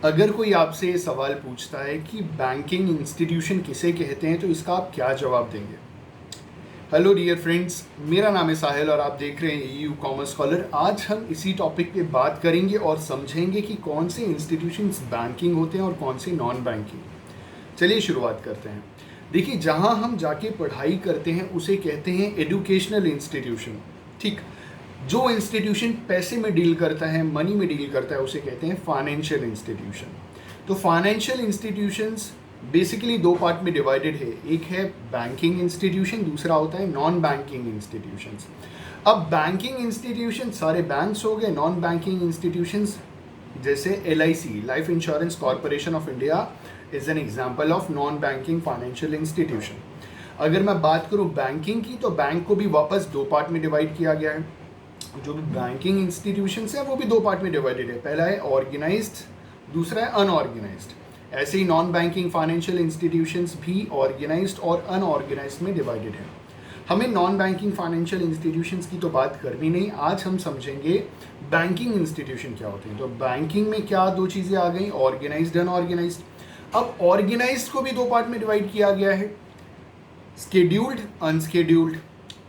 अगर कोई आपसे ये सवाल पूछता है कि बैंकिंग इंस्टीट्यूशन किसे कहते हैं तो इसका आप क्या जवाब देंगे। हेलो डियर फ्रेंड्स, मेरा नाम है साहिल और आप देख रहे हैं EU कॉमर्स स्कॉलर। आज हम इसी टॉपिक पे बात करेंगे और समझेंगे कि कौन से इंस्टीट्यूशंस बैंकिंग होते हैं और कौन से नॉन बैंकिंग। चलिए शुरुआत करते हैं। देखिए, जहाँ हम जाके पढ़ाई करते हैं उसे कहते हैं एजुकेशनल इंस्टीट्यूशन। ठीक, जो इंस्टीट्यूशन पैसे में डील करता है, मनी में डील करता है, उसे कहते हैं फाइनेंशियल इंस्टीट्यूशन। तो फाइनेंशियल इंस्टीट्यूशंस बेसिकली दो पार्ट में डिवाइडेड है। एक है बैंकिंग इंस्टीट्यूशन, दूसरा होता है नॉन बैंकिंग इंस्टीट्यूशंस। अब बैंकिंग इंस्टीट्यूशन सारे बैंक्स हो गए। नॉन बैंकिंग इंस्टीट्यूशंस जैसे LIC, life insurance corporation of India is an example of non banking financial institution. अगर मैं बात करूं बैंकिंग की, तो बैंक को भी वापस दो पार्ट में डिवाइड किया गया है। जो भी बैंकिंग इंस्टीट्यूशंस है वो भी दो पार्ट में डिवाइडेड है। पहला है ऑर्गेनाइज्ड, दूसरा है अनऑर्गेनाइज्ड। ऐसे ही नॉन बैंकिंग फाइनेंशियल इंस्टीट्यूशंस भी ऑर्गेनाइज्ड और अनऑर्गेनाइज्ड में डिवाइडेड है। हमें नॉन बैंकिंग फाइनेंशियल इंस्टीट्यूशंस की तो बात करनी नहीं, आज हम समझेंगे बैंकिंग इंस्टीट्यूशन क्या होते हैं। तो बैंकिंग में क्या दो चीज़ें आ गई, ऑर्गेनाइज्ड, अनऑर्गेनाइज्ड। अब ऑर्गेनाइज्ड को भी दो पार्ट में डिवाइड किया गया है, स्केड्यूल्ड, अनस्केड्यूल्ड।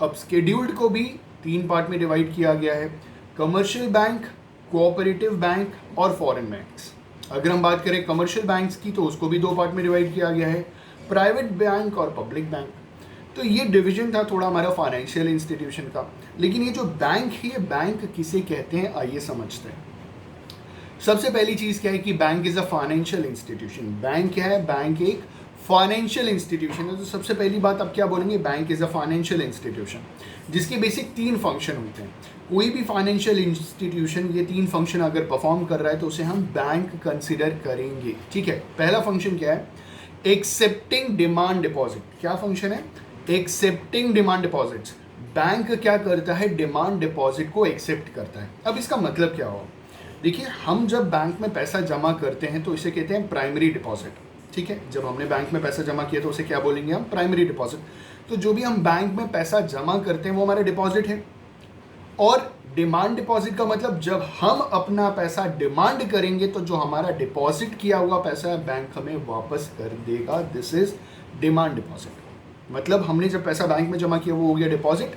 अब स्केड्यूल्ड को भी तीन पार्ट में डिवाइड किया गया है, कमर्शियल बैंक, कोऑपरेटिव बैंक और फॉरेन बैंक्स। अगर हम बात करें कमर्शियल बैंक्स की, तो उसको भी दो पार्ट में डिवाइड किया गया है, प्राइवेट बैंक और पब्लिक बैंक। तो ये डिवीजन था थोड़ा हमारा फाइनेंशियल इंस्टीट्यूशन का। लेकिन ये जो बैंक है, ये बैंक किसे कहते हैं, आइए समझते हैं। सबसे पहली चीज़ क्या है कि bank is a financial institution. Bank क्या है, बैंक एक फाइनेंशियल इंस्टीट्यूशन है। तो सबसे पहली बात आप क्या बोलेंगे, bank is a financial institution, जिसके बेसिक तीन फंक्शन होते हैं। कोई भी फाइनेंशियल इंस्टीट्यूशन ये तीन फंक्शन अगर परफॉर्म कर रहा है तो उसे हम बैंक कंसिडर करेंगे। ठीक है, पहला फंक्शन क्या है, एक्सेप्टिंग डिमांड डिपॉजिट। क्या फंक्शन है, एक्सेप्टिंग डिमांड डिपॉजिट्स। बैंक क्या करता है, डिमांड डिपॉजिट को एक्सेप्ट करता है। अब इसका मतलब क्या हुआ, देखिए, हम जब बैंक में पैसा जमा करते हैं तो इसे कहते हैं प्राइमरी डिपॉजिट। ठीक है, जब हमने बैंक में पैसा जमा किया तो उसे क्या बोलेंगे हम, प्राइमरी डिपॉजिट। तो जो भी हम बैंक में पैसा जमा करते हैं वो हमारा डिपॉजिट है। और डिमांड डिपॉजिट का मतलब जब हम अपना पैसा डिमांड करेंगे तो जो हमारा डिपॉजिट किया हुआ पैसा है बैंक हमें वापस कर देगा। This is demand deposit. मतलब हमने जब पैसा बैंक में जमा किया वो हो गया डिपॉजिट,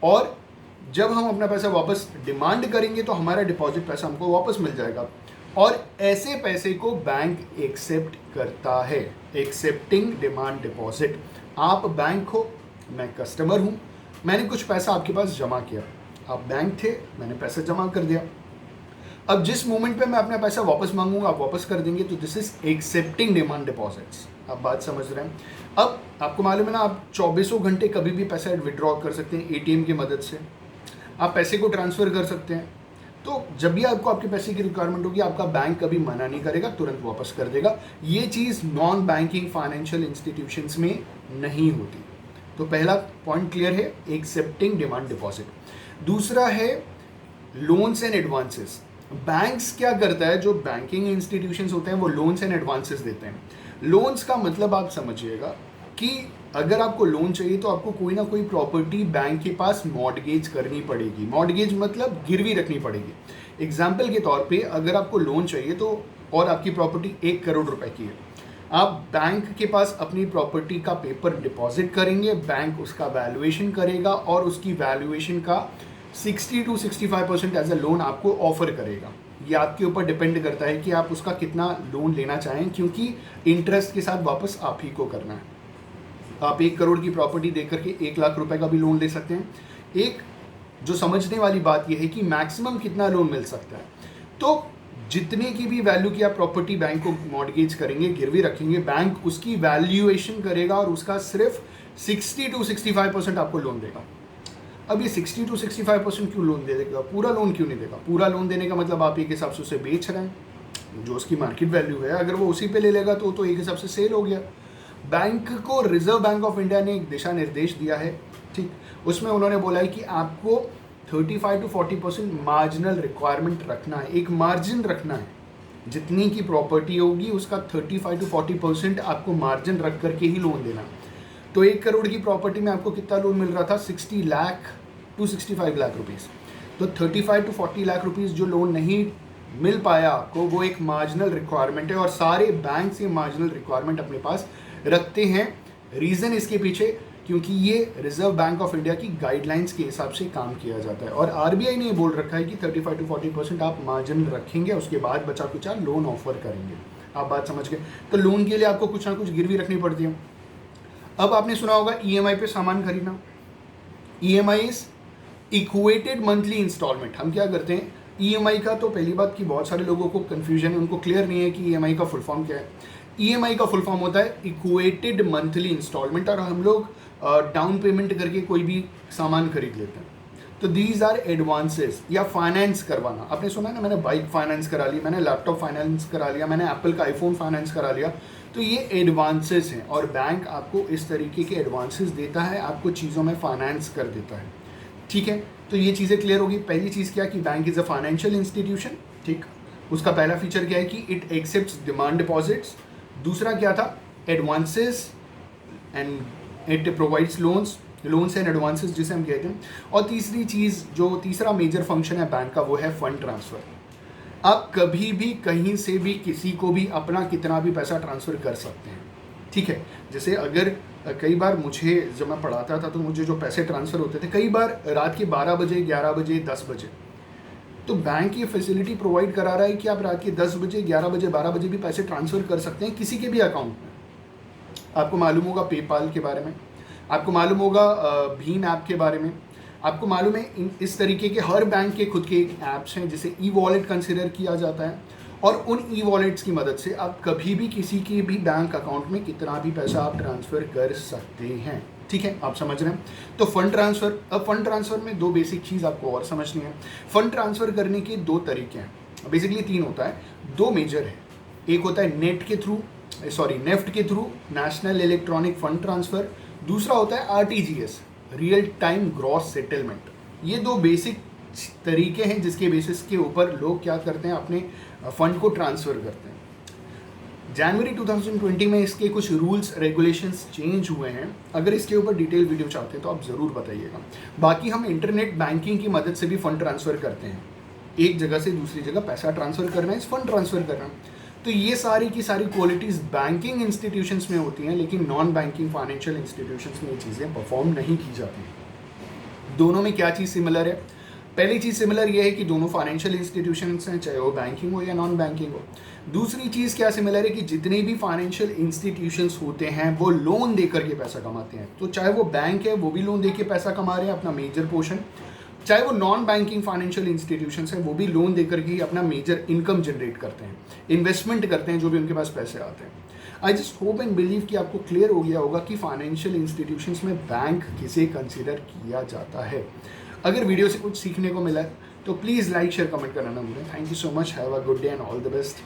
और जब हम अपना पैसा वापस डिमांड करेंगे तो हमारा डिपॉजिट पैसा हमको वापस मिल जाएगा। और ऐसे पैसे को बैंक एक्सेप्ट करता है, एक्सेप्टिंग डिमांड डिपॉजिट। आप बैंक हो, मैं कस्टमर हूँ, मैंने कुछ पैसा आपके पास जमा किया, आप बैंक थे, मैंने पैसा जमा कर दिया। अब जिस मोमेंट पे मैं अपना पैसा वापस मांगूंगा आप वापस कर देंगे, तो this is accepting demand deposits. आप बात समझ रहे हैं। अब आपको मालूम है ना, आप 24 घंटे कभी भी पैसा विड्रॉ कर सकते हैं ATM की मदद से, आप पैसे को ट्रांसफ़र कर सकते हैं। तो जब भी आपको आपके पैसे की रिक्वायरमेंट होगी आपका बैंक कभी मना नहीं करेगा, तुरंत वापस कर देगा। ये चीज़ नॉन बैंकिंग फाइनेंशियल इंस्टीट्यूशंस में नहीं होती। तो पहला पॉइंट क्लियर है, एक्सेप्टिंग डिमांड डिपॉजिट। दूसरा है लोन्स एंड एडवांसेस। बैंक्स क्या करता है, जो बैंकिंग इंस्टीट्यूशंस होते हैं वो लोन्स एंड एडवांसेस देते हैं। लोन्स का मतलब आप समझिएगा कि अगर आपको लोन चाहिए तो आपको कोई ना कोई प्रॉपर्टी बैंक के पास मॉर्टगेज करनी पड़ेगी। मॉर्टगेज मतलब गिरवी रखनी पड़ेगी। एग्जाम्पल के तौर पे अगर आपको लोन चाहिए तो, और आपकी प्रॉपर्टी 1 करोड़ रुपए की है, आप बैंक के पास अपनी प्रॉपर्टी का पेपर डिपॉजिट करेंगे, बैंक उसका वैल्यूएशन करेगा और उसकी वैल्यूएशन का 60 to 65% एज अ लोन आपको ऑफर करेगा। ये आपके ऊपर डिपेंड करता है कि आप उसका कितना लोन लेना चाहें, क्योंकि इंटरेस्ट के साथ वापस आप ही को करना है। आप 1 करोड़ की प्रॉपर्टी देख करके 1 लाख रुपए का भी लोन ले सकते हैं। एक जो समझने वाली बात यह है कि मैक्सिमम कितना लोन मिल सकता है। तो जितने की भी वैल्यू की आप प्रॉपर्टी बैंक को मॉर्टगेज करेंगे, गिरवी रखेंगे, बैंक उसकी वैल्यूएशन करेगा और उसका सिर्फ 60 to 65% आपको लोन देगा। अब ये 60 to 65% क्यों लोन दे देगा, पूरा लोन क्यों नहीं देगा? पूरा लोन देने का मतलब आप एक हिसाब से उसे बेच रहे हैं, जो उसकी मार्केट वैल्यू है, अगर वो उसी पे ले लेगा तो एक हिसाब से सेल हो गया। बैंक को रिजर्व बैंक ऑफ इंडिया ने एक दिशा निर्देश दिया है, ठीक, उसमें उन्होंने बोला है कि आपको 35 to 40% मार्जिनल रिक्वायरमेंट रखना है, एक मार्जिन रखना है। जितनी की प्रॉपर्टी होगी उसका 35 to 40% आपको मार्जिन रख करके ही लोन देना। तो 1 करोड़ की प्रॉपर्टी में आपको कितना लोन मिल रहा था, 60 लाख to 65 लाख रुपीज़। तो 35 to 40 लाख रुपीज़ जो लोन नहीं मिल पाया आपको वो एक मार्जिनल रिक्वायरमेंट है, और सारे बैंक ये मार्जिनल रिक्वायरमेंट अपने पास रखते हैं। रीज़न इसके पीछे क्योंकि ये रिजर्व बैंक ऑफ इंडिया की गाइडलाइंस के हिसाब से काम किया जाता है, और आरबीआई ने ये बोल रखा है कि 35 to 40% आप मार्जिन रखेंगे, उसके बाद बचा कुचा लोन ऑफर करेंगे। आप बात समझ गए। तो लोन के लिए आपको कुछ ना कुछ गिरवी रखनी पड़ती है। अब आपने सुना होगा ईएमआई पे सामान खरीदना। EMI is equated monthly instalment. हम क्या करते हैं, ईएमआई का तो पहली बात कि बहुत सारे लोगों को कन्फ्यूजन है, उनको क्लियर नहीं है कि ईएमआई का फुल फॉर्म क्या है। ईएमआई का फुल फॉर्म होता है इक्वेटेड मंथली इंस्टॉलमेंट, और हम लोग डाउन पेमेंट करके कोई भी सामान खरीद लेते हैं। तो दीज आर एडवांसेस, या फाइनेंस करवाना। आपने सुना है ना, मैंने बाइक फाइनेंस करा ली, मैंने लैपटॉप फाइनेंस करा लिया, मैंने एप्पल का आईफोन फाइनेंस करा लिया। तो ये एडवांसेस हैं, और बैंक आपको इस तरीके के एडवांसेस देता है, आपको चीज़ों में फाइनेंस कर देता है। ठीक है, तो ये चीज़ें क्लियर होगी। पहली चीज़ क्या कि bank is a financial institution. ठीक, उसका पहला फीचर क्या है कि इट एक्सेप्ट्स डिमांड डिपॉजिट्स। दूसरा क्या था, advances, and it provides loans and advances जिसे हम कहते हैं। और तीसरी चीज़, जो तीसरा मेजर फंक्शन है बैंक का, वो है फंड ट्रांसफ़र। आप कभी भी कहीं से भी किसी को भी अपना कितना भी पैसा ट्रांसफ़र कर सकते हैं। ठीक है, जैसे अगर कई बार मुझे जब मैं पढ़ाता था तो मुझे जो पैसे ट्रांसफ़र होते थे कई बार रात के 12 बजे, 11 बजे, 10 बजे, तो बैंक ये फैसिलिटी प्रोवाइड करा रहा है कि आप रात के 10 बजे, 11 बजे, 12 बजे भी पैसे ट्रांसफ़र कर सकते हैं किसी के भी अकाउंट में। आपको मालूम होगा पेपाल के बारे में, आपको मालूम होगा भीम ऐप के बारे में, आपको मालूम है इस तरीके के हर बैंक के खुद के ऐप्स हैं जिसे ई वॉलेट कंसिडर किया जाता है, और उन ई वॉलेट्स की मदद से आप कभी भी किसी के भी बैंक अकाउंट में कितना भी पैसा आप ट्रांसफ़र कर सकते हैं। ठीक है, आप समझ रहे हैं। तो फंड ट्रांसफ़र, अब फंड ट्रांसफ़र में दो बेसिक चीज़ आपको और समझनी है। फंड ट्रांसफ़र करने के दो तरीके हैं, बेसिकली तीन होता है, दो मेजर है। एक होता है नेफ्ट के through, national electronic fund transfer. दूसरा होता है RTGS, real time gross settlement. ये दो बेसिक तरीके हैं जिसके बेसिस के ऊपर लोग क्या करते हैं, अपने फंड को ट्रांसफ़र करते हैं। जनवरी 2020 में इसके कुछ रूल्स रेगुलेशंस चेंज हुए हैं। अगर इसके ऊपर डिटेल वीडियो चाहते हैं तो आप ज़रूर बताइएगा। बाकी हम इंटरनेट बैंकिंग की मदद से भी फ़ंड ट्रांसफ़र करते हैं। एक जगह से दूसरी जगह पैसा ट्रांसफ़र करना है, फंड ट्रांसफ़र करना। तो ये सारी की सारी क्वालिटीज़ बैंकिंग इंस्टीट्यूशंस में होती हैं, लेकिन नॉन बैंकिंग फाइनेंशियल इंस्टीट्यूशंस में ये चीज़ें परफॉर्म नहीं की जाती। दोनों में क्या चीज़ सिमिलर है? पहली चीज़ सिमिलर ये है कि दोनों फाइनेंशियल इंस्टीट्यूशंस हैं, चाहे वो बैंकिंग हो या नॉन बैंकिंग हो। दूसरी चीज़ क्या सिमिलर है कि जितने भी फाइनेंशियल इंस्टीट्यूशंस होते हैं वो लोन देकर के पैसा कमाते हैं। तो चाहे वो बैंक है वो भी लोन देकर पैसा कमा रहे हैं अपना मेजर पोर्शन, चाहे वो नॉन बैंकिंग फाइनेंशियल इंस्टीट्यूशंस हैं वो भी लोन देकर के अपना मेजर इनकम जनरेट करते हैं, इन्वेस्टमेंट करते हैं जो भी उनके पास पैसे आते हैं। I just hope and believe कि आपको क्लियर हो गया होगा कि फाइनेंशियल इंस्टीट्यूशंस में बैंक किसे कंसिडर किया जाता है। अगर वीडियो से कुछ सीखने को मिला है तो प्लीज़ लाइक, शेयर, कमेंट करना ना भूलें। Thank you so much, have a good day and all the best.